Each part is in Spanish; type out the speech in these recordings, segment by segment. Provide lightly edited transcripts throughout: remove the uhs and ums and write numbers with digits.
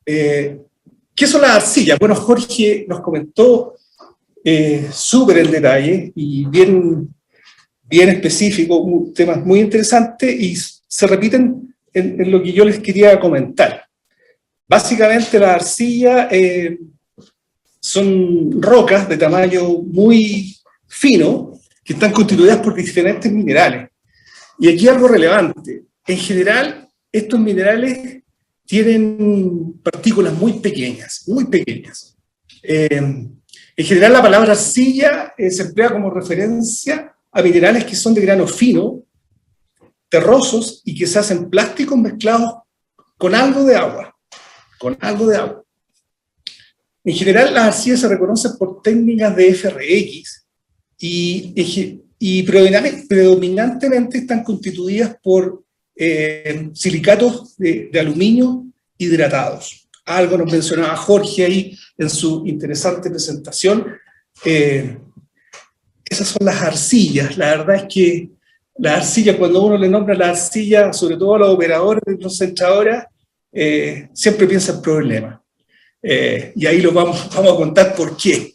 Eh, ¿Qué son las arcillas? Bueno, Jorge nos comentó súper en detalle y bien específico, temas muy interesantes y se repiten en lo que yo les quería comentar. Básicamente las arcillas son rocas de tamaño muy fino que están constituidas por diferentes minerales. Y aquí algo relevante. En general, estos minerales tienen partículas muy pequeñas, muy pequeñas. En general, la palabra arcilla se emplea como referencia a minerales que son de grano fino, terrosos y que se hacen plásticos mezclados con algo de agua. Con algo de agua. En general, las arcillas se reconocen por técnicas de FRX y predominantemente están constituidas por silicatos de aluminio hidratados. Algo nos mencionaba Jorge ahí en su interesante presentación. Esas son las arcillas. La verdad es que las arcillas, cuando uno le nombra la arcilla, sobre todo a los operadores de concentradoras, siempre piensa en problemas. Y ahí lo vamos a contar por qué,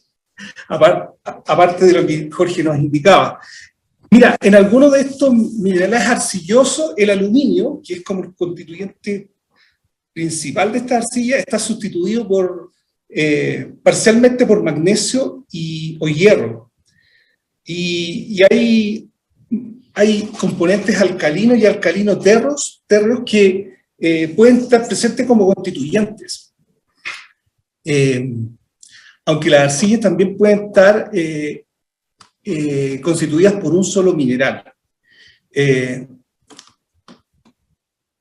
aparte de lo que Jorge nos indicaba. Mira, en algunos de estos minerales arcillosos, el aluminio, que es como el constituyente principal de esta arcilla, está sustituido parcialmente por magnesio o hierro. Y hay componentes alcalinos y alcalinos terros que pueden estar presentes como constituyentes. Aunque las arcillas también pueden estar constituidas por un solo mineral.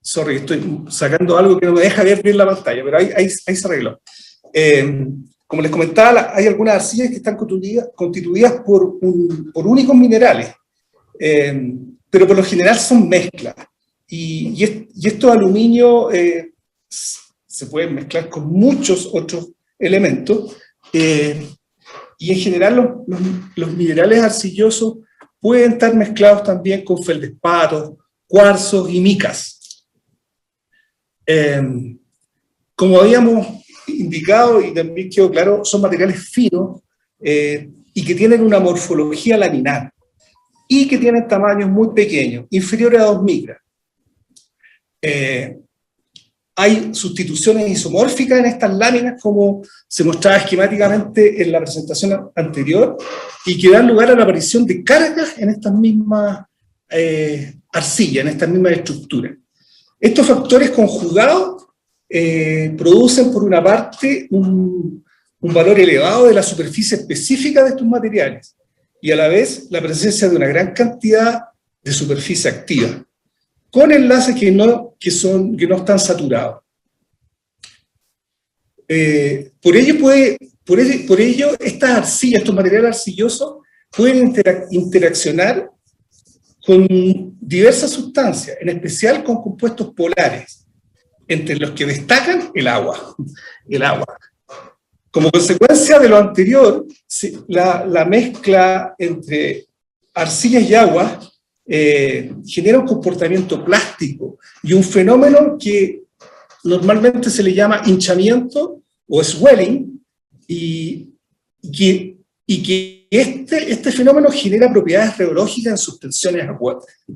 Sorry, estoy sacando algo que no me deja ver bien la pantalla, pero ahí se arregló. Como les comentaba, hay algunas arcillas que están constituidas por únicos minerales, pero por lo general son mezclas. Y estos aluminios se pueden mezclar con muchos otros elementos, y en general los minerales arcillosos pueden estar mezclados también con feldespatos, cuarzos y micas. Como habíamos indicado y también quedó claro, son materiales finos y que tienen una morfología laminar y que tienen tamaños muy pequeños, inferiores a 2 micras. Hay sustituciones isomórficas en estas láminas, como se mostraba esquemáticamente en la presentación anterior, y que dan lugar a la aparición de cargas en estas mismas arcillas, en estas mismas estructuras. Estos factores conjugados producen, por una parte, un valor elevado de la superficie específica de estos materiales, y a la vez la presencia de una gran cantidad de superficie activa, con enlaces que no están saturados. Por ello, estas arcillas, estos materiales arcillosos, pueden interaccionar con diversas sustancias, en especial con compuestos polares, entre los que destacan el agua. Como consecuencia de lo anterior, la mezcla entre arcillas y agua genera un comportamiento plástico y un fenómeno que normalmente se le llama hinchamiento o swelling, y que este fenómeno genera propiedades reológicas en suspensiones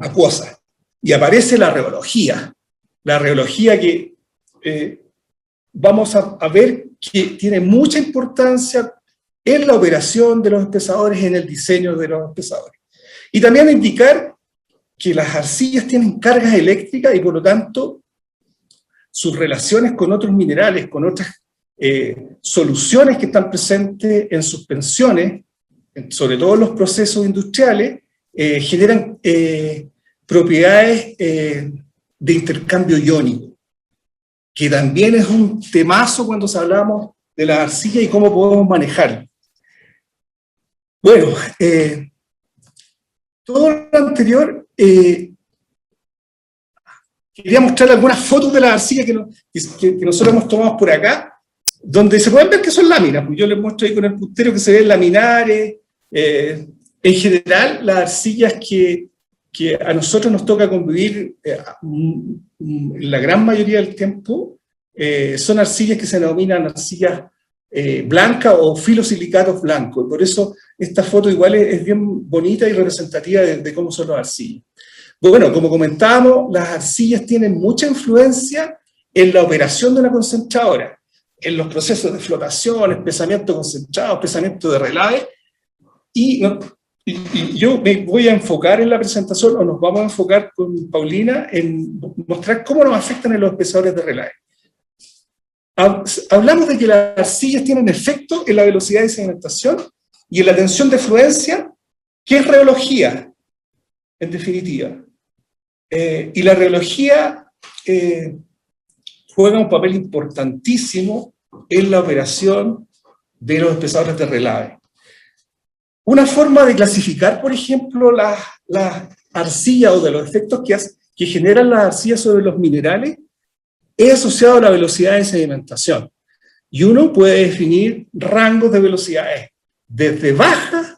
acuosas. Y aparece la reología que vamos a ver que tiene mucha importancia en la operación de los espesadores, en el diseño de los espesadores. Y también indicar que las arcillas tienen cargas eléctricas y por lo tanto sus relaciones con otros minerales, con otras soluciones que están presentes en suspensiones, sobre todo en los procesos industriales, generan propiedades de intercambio iónico, que también es un temazo cuando hablamos de la arcilla y cómo podemos manejarla. Bueno, todo lo anterior, quería mostrar algunas fotos de la arcilla que nosotros hemos tomado por acá, donde se pueden ver que son láminas. Yo les muestro ahí con el puntero que se ven laminares. En general, las arcillas que a nosotros nos toca convivir la gran mayoría del tiempo son arcillas que se denominan arcillas blancas o filosilicatos blancos. Por eso esta foto igual es bien bonita y representativa de cómo son las arcillas. Bueno, como comentábamos, las arcillas tienen mucha influencia en la operación de una concentradora, en los procesos de flotación, espesamiento concentrado, espesamiento de relave, y yo me voy a enfocar en la presentación, o nos vamos a enfocar con Paulina, en mostrar cómo nos afectan en los espesadores de relave. Hablamos de que las arcillas tienen efecto en la velocidad de sedimentación y en la tensión de fluencia, que es reología, en definitiva. Y la reología juega un papel importantísimo en la operación de los espesadores de relave. Una forma de clasificar, por ejemplo, las arcillas o de los efectos que generan las arcillas sobre los minerales es asociado a la velocidad de sedimentación. Y uno puede definir rangos de velocidades, desde bajas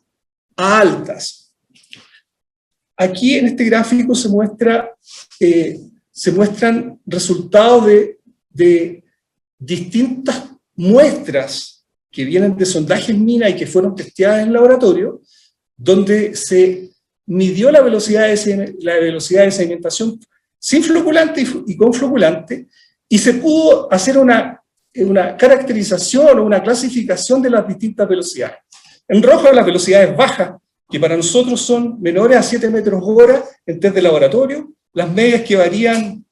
a altas. Aquí en este gráfico se muestran resultados de distintas muestras que vienen de sondajes mina y que fueron testeadas en laboratorio, donde se midió la velocidad de sedimentación sin floculante y con floculante, y se pudo hacer una caracterización o una clasificación de las distintas velocidades. En rojo las velocidades bajas, que para nosotros son menores a 7 metros hora en test de laboratorio, las medias que varían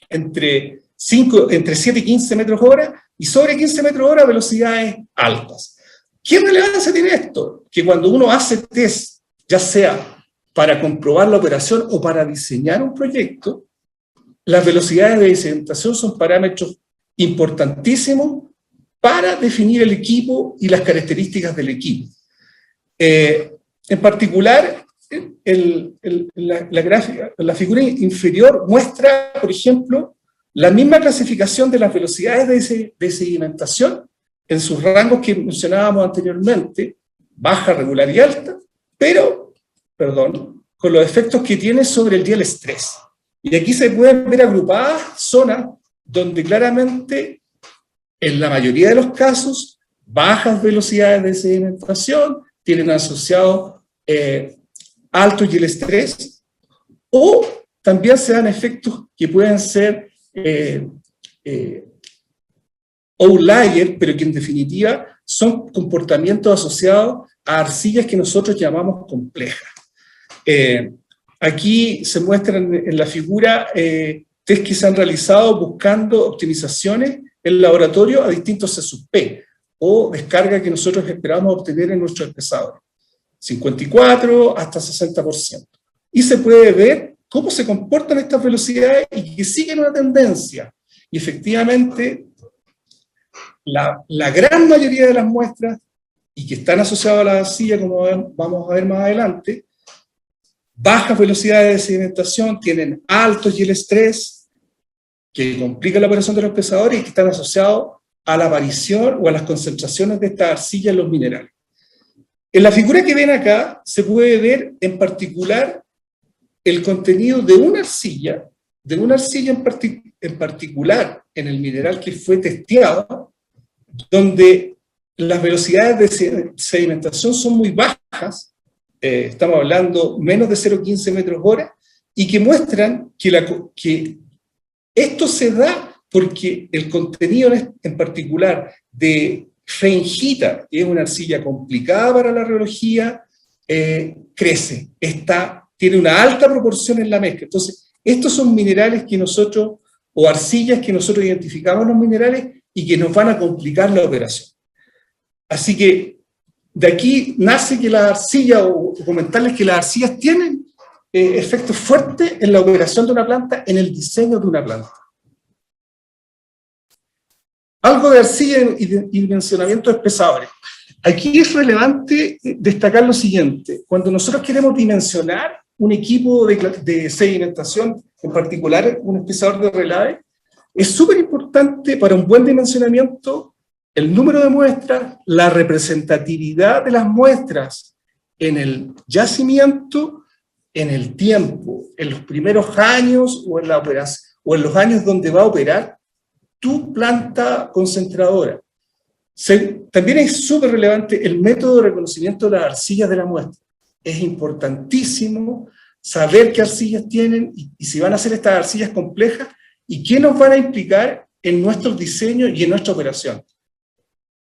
entre 7 y 15 metros hora, y sobre 15 metros hora velocidades altas. ¿Qué relevancia tiene esto? Que cuando uno hace test, ya sea para comprobar la operación o para diseñar un proyecto, las velocidades de sedimentación son parámetros importantísimos para definir el equipo y las características del equipo. En particular, la figura inferior muestra, por ejemplo, la misma clasificación de las velocidades de sedimentación en sus rangos que mencionábamos anteriormente, baja, regular y alta, pero, con los efectos que tiene sobre el diel estrés. Y aquí se pueden ver agrupadas zonas donde claramente, en la mayoría de los casos, bajas velocidades de sedimentación tienen asociado alto diel estrés, o también se dan efectos que pueden ser outlier, pero que en definitiva son comportamientos asociados a arcillas que nosotros llamamos complejas. Aquí se muestran en la figura test que se han realizado buscando optimizaciones en laboratorio a distintos C/P o descarga que nosotros esperamos obtener en nuestros espesadores, 54 hasta 60%. Y se puede ver cómo se comportan estas velocidades y que siguen una tendencia. Y efectivamente, la gran mayoría de las muestras, y que están asociadas a la arcilla, como vamos a ver más adelante, bajas velocidades de sedimentación, tienen alto diel estrés, que complica la operación de los espesadores y que están asociados a la aparición o a las concentraciones de esta arcilla en los minerales. En la figura que ven acá se puede ver en particular el contenido de una arcilla en particular en el mineral que fue testeado, donde las velocidades de sedimentación son muy bajas, estamos hablando menos de 0,15 metros hora, y que muestran que esto se da porque el contenido en particular de feingita, que es una arcilla complicada para la reología, crece, tiene una alta proporción en la mezcla. Entonces, estos son minerales que nosotros, o arcillas que nosotros identificamos en los minerales y que nos van a complicar la operación. Así que de aquí nace que la arcilla, o comentarles que las arcillas tienen efectos fuertes en la operación de una planta, en el diseño de una planta. Algo de arcilla y dimensionamiento de espesadores. Aquí es relevante destacar lo siguiente: cuando nosotros queremos dimensionar un equipo de sedimentación, en particular un espesador de relave, es súper importante para un buen dimensionamiento el número de muestras, la representatividad de las muestras en el yacimiento, en el tiempo, en los primeros años o en los años donde va a operar, tu planta concentradora. También es súper relevante el método de reconocimiento de las arcillas de la muestra. Es importantísimo saber qué arcillas tienen y si van a ser estas arcillas complejas y qué nos van a implicar en nuestros diseños y en nuestra operación.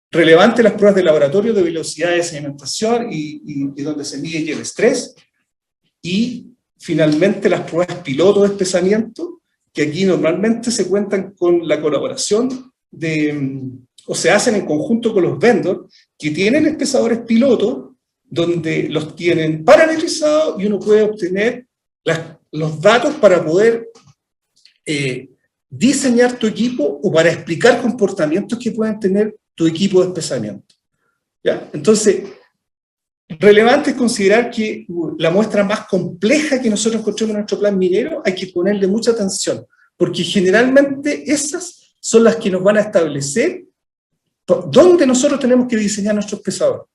Relevante las pruebas de laboratorio de velocidad de sedimentación y donde se mide el estrés. Y finalmente las pruebas piloto de espesamiento, que aquí normalmente se cuentan con la colaboración o se hacen en conjunto con los vendors, que tienen espesadores piloto, donde los tienen parametrizados y uno puede obtener los datos para poder diseñar tu equipo o para explicar comportamientos que pueden tener tu equipo de espesamiento. ¿Ya? Entonces, relevante es considerar que la muestra más compleja que nosotros encontramos en nuestro plan minero hay que ponerle mucha atención, porque generalmente esas son las que nos van a establecer dónde nosotros tenemos que diseñar nuestro espesador.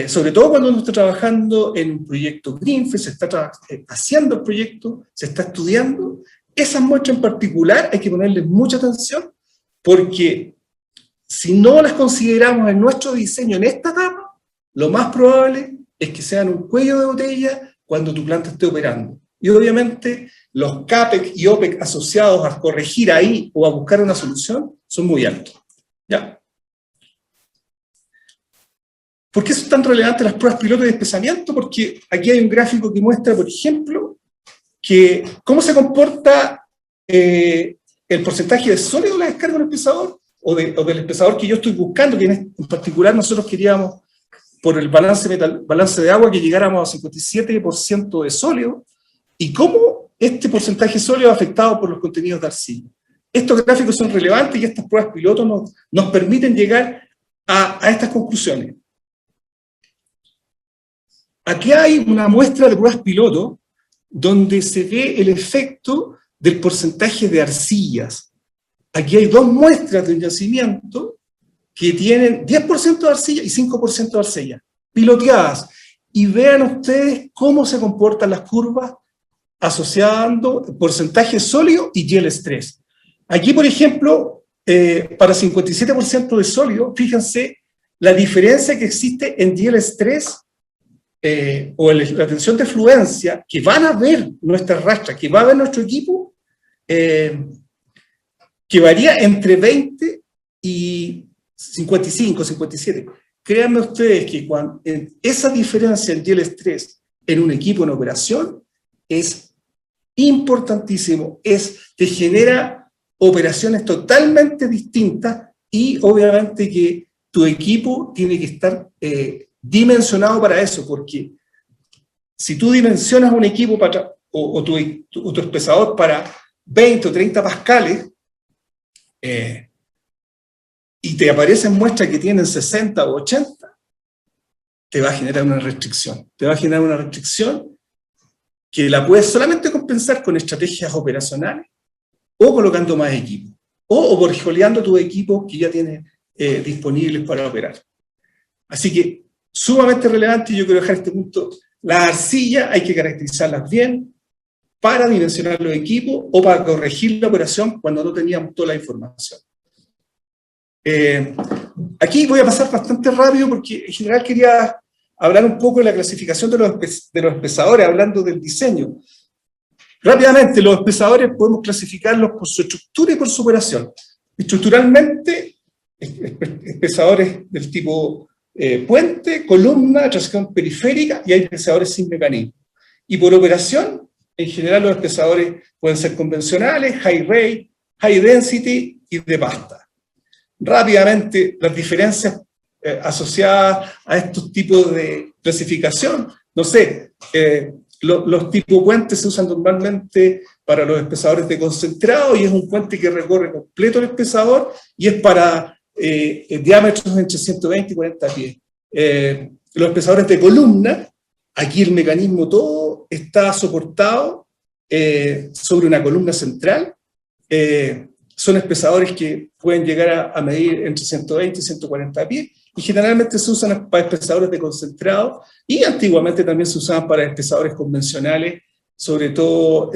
Sobre todo cuando uno está trabajando en un proyecto Greenfield, se está haciendo el proyecto, se está estudiando, esas muestras en particular hay que ponerle mucha atención, porque si no las consideramos en nuestro diseño en esta etapa, lo más probable es que sean un cuello de botella cuando tu planta esté operando. Y obviamente los CAPEX y OPEX asociados a corregir ahí o a buscar una solución son muy altos. ¿Ya? ¿Por qué son tan relevantes las pruebas piloto de espesamiento? Porque aquí hay un gráfico que muestra, por ejemplo, que cómo se comporta el porcentaje de sólido de la descarga del espesador o del espesador que yo estoy buscando, que en particular nosotros queríamos, por el balance de agua, que llegáramos a 57% de sólido, y cómo este porcentaje sólido es afectado por los contenidos de arcilla. Estos gráficos son relevantes y estas pruebas piloto nos permiten llegar a estas conclusiones. Aquí hay una muestra de pruebas piloto donde se ve el efecto del porcentaje de arcillas. Aquí hay dos muestras de un yacimiento que tienen 10% de arcilla y 5% de arcilla, piloteadas. Y vean ustedes cómo se comportan las curvas asociando porcentaje sólido y gel estrés. Aquí, por ejemplo, para 57% de sólido, fíjense la diferencia que existe en gel estrés o en la tensión de fluencia que van a ver nuestra rastra, que va a ver nuestro equipo, que varía entre 20 y 55, 57. Créanme ustedes que esa diferencia en el estrés en un equipo en operación es importantísimo, te genera operaciones totalmente distintas y obviamente que tu equipo tiene que estar dimensionado para eso, porque si tú dimensionas un equipo o tu espesador para 20 o 30 pascales, y te aparecen muestras que tienen 60 o 80, te va a generar una restricción. Te va a generar una restricción que la puedes solamente compensar con estrategias operacionales o colocando más equipo, o overhauleando tus equipos que ya tienes disponibles para operar. Así que, sumamente relevante, yo quiero dejar este punto. Las arcillas hay que caracterizarlas bien para dimensionar los equipos o para corregir la operación cuando no teníamos toda la información. Aquí voy a pasar bastante rápido porque en general quería hablar un poco de la clasificación de los espesadores, hablando del diseño. Rápidamente, los espesadores podemos clasificarlos por su estructura y por su operación. Estructuralmente, espesadores del tipo puente, columna, transición periférica, y hay espesadores sin mecanismo. Y por operación, en general los espesadores pueden ser convencionales, high rate, high density y de pasta. Rápidamente, las diferencias asociadas a estos tipos de clasificación, no sé, los tipos puentes se usan normalmente para los espesadores de concentrado y es un puente que recorre completo el espesador y es para diámetros entre 120 y 40 pies. Los espesadores de columna, aquí el mecanismo todo está soportado sobre una columna central. Son espesadores que pueden llegar a medir entre 120 y 140 pies y generalmente se usan para espesadores de concentrado y antiguamente también se usaban para espesadores convencionales, sobre todo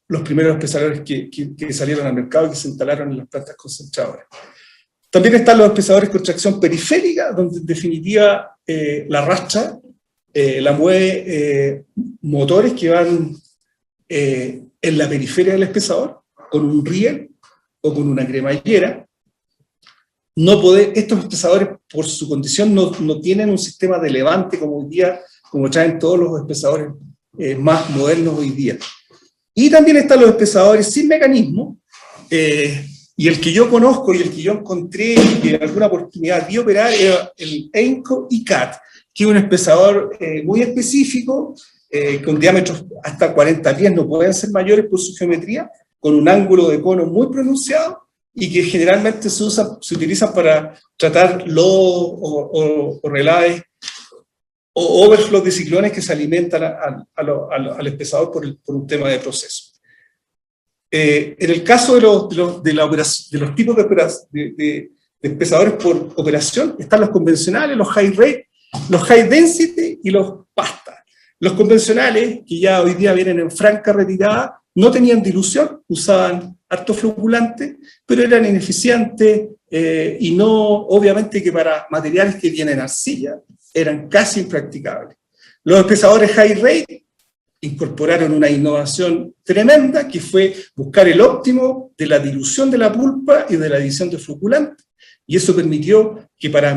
los primeros espesadores que salieron al mercado y que se instalaron en las plantas concentradoras. También están los espesadores con tracción periférica, donde en definitiva la rastra la mueve motores que van en la periferia del espesador, con un riel o con una cremallera. Estos espesadores, por su condición, no tienen un sistema de levante como hoy día, como traen todos los espesadores más modernos hoy día. Y también están los espesadores sin mecanismo, y el que yo conozco y el que yo encontré y que en alguna oportunidad vi operar era el EINCO ICAT, que es un espesador muy específico, con diámetros hasta 40 pies, no pueden ser mayores por su geometría, con un ángulo de cono muy pronunciado, y que generalmente se utilizan para tratar lodos o relaves o overflow de ciclones que se alimentan al espesador por un tema de proceso. En el caso de los tipos de espesadores por operación, están los convencionales, los high rate, los high density y los pasta. Los convencionales, que ya hoy día vienen en franca retirada, no tenían dilución, usaban harto floculante, pero eran ineficientes y no, obviamente que para materiales que tienen arcilla, eran casi impracticables. Los espesadores high rate incorporaron una innovación tremenda, que fue buscar el óptimo de la dilución de la pulpa y de la adición de floculante, y eso permitió que para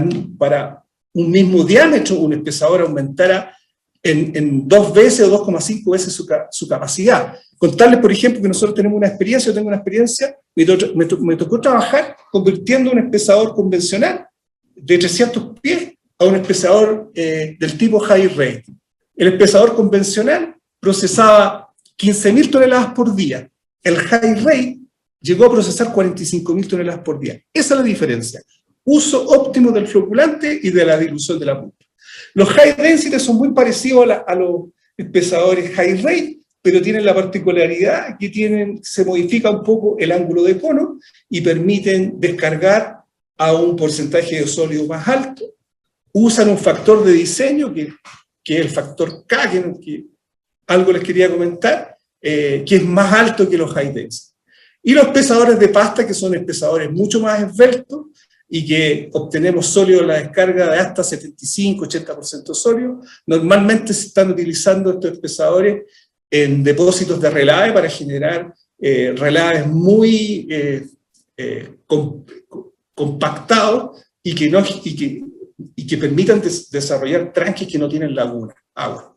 un mismo diámetro un espesador aumentara en 2 veces o 2,5 veces su capacidad. Contarles, por ejemplo, que nosotros tenemos una experiencia, yo tengo una experiencia, me tocó trabajar convirtiendo un espesador convencional de 300 pies a un espesador del tipo high rate. El espesador convencional procesaba 15.000 toneladas por día. El high rate llegó a procesar 45.000 toneladas por día. Esa es la diferencia. Uso óptimo del floculante y de la dilución de la pulpa. Los high density son muy parecidos a los espesadores high rate, pero tienen la particularidad que se modifica un poco el ángulo de cono y permiten descargar a un porcentaje de sólido más alto. Usan un factor de diseño, que es el factor K, que algo les quería comentar, que es más alto que los high density. Y los pesadores de pasta, que son espesadores mucho más esbeltos y que obtenemos sólido en la descarga de hasta 75-80% sólido. Normalmente se están utilizando estos espesadores en depósitos de relave para generar relaves muy compactados y que permitan desarrollar tranques que no tienen laguna, agua.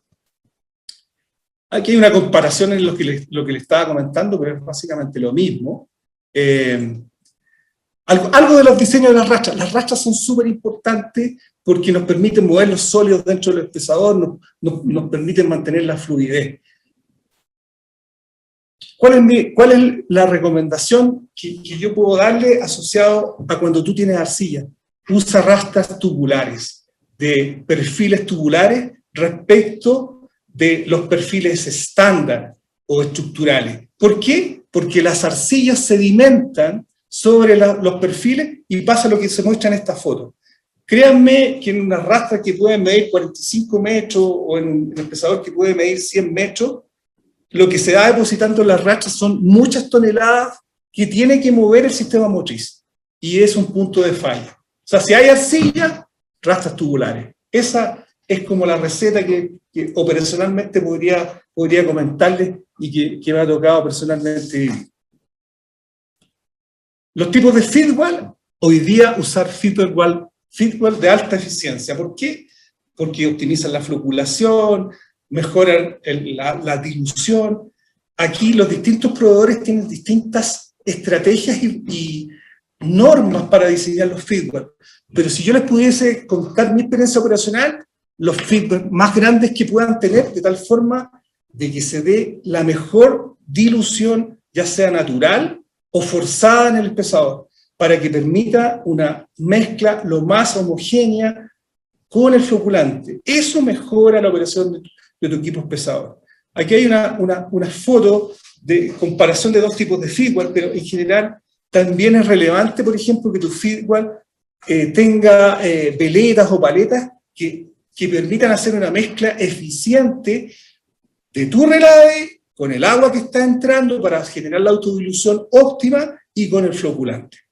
Aquí hay una comparación en lo que le estaba comentando, pero es básicamente lo mismo. Algo de los diseños de las rastras. Las rastras son súper importantes porque nos permiten mover los sólidos dentro del espesador, nos permiten mantener la fluidez. ¿Cuál es la recomendación que yo puedo darle asociado a cuando tú tienes arcilla? Usa rastras tubulares, de perfiles tubulares respecto de los perfiles estándar o estructurales. ¿Por qué? Porque las arcillas sedimentan sobre los perfiles y pasa lo que se muestra en esta foto. Créanme que en una rastra que puede medir 45 metros o en un espesador que puede medir 100 metros, lo que se va depositando en las rastras son muchas toneladas que tiene que mover el sistema motriz. Y es un punto de falla. O sea, si hay arcilla, rastras tubulares. Esa es como la receta que operacionalmente podría comentarles y que me ha tocado personalmente vivir. Los tipos de feedwall, hoy día usar feedwall de alta eficiencia. ¿Por qué? Porque optimizan la floculación, mejoran la dilución. Aquí los distintos proveedores tienen distintas estrategias y normas para diseñar los feedwall. Pero si yo les pudiese contar mi experiencia operacional, los feedwall más grandes que puedan tener, de tal forma de que se dé la mejor dilución, ya sea natural o forzada en el espesador, para que permita una mezcla lo más homogénea con el floculante. Eso mejora la operación de tu equipo espesador. Aquí hay una foto de comparación de dos tipos de feedwall, pero en general también es relevante, por ejemplo, que tu feedwall tenga veletas o paletas que permitan hacer una mezcla eficiente de tu relave con el agua que está entrando para generar la autodilución óptima y con el floculante.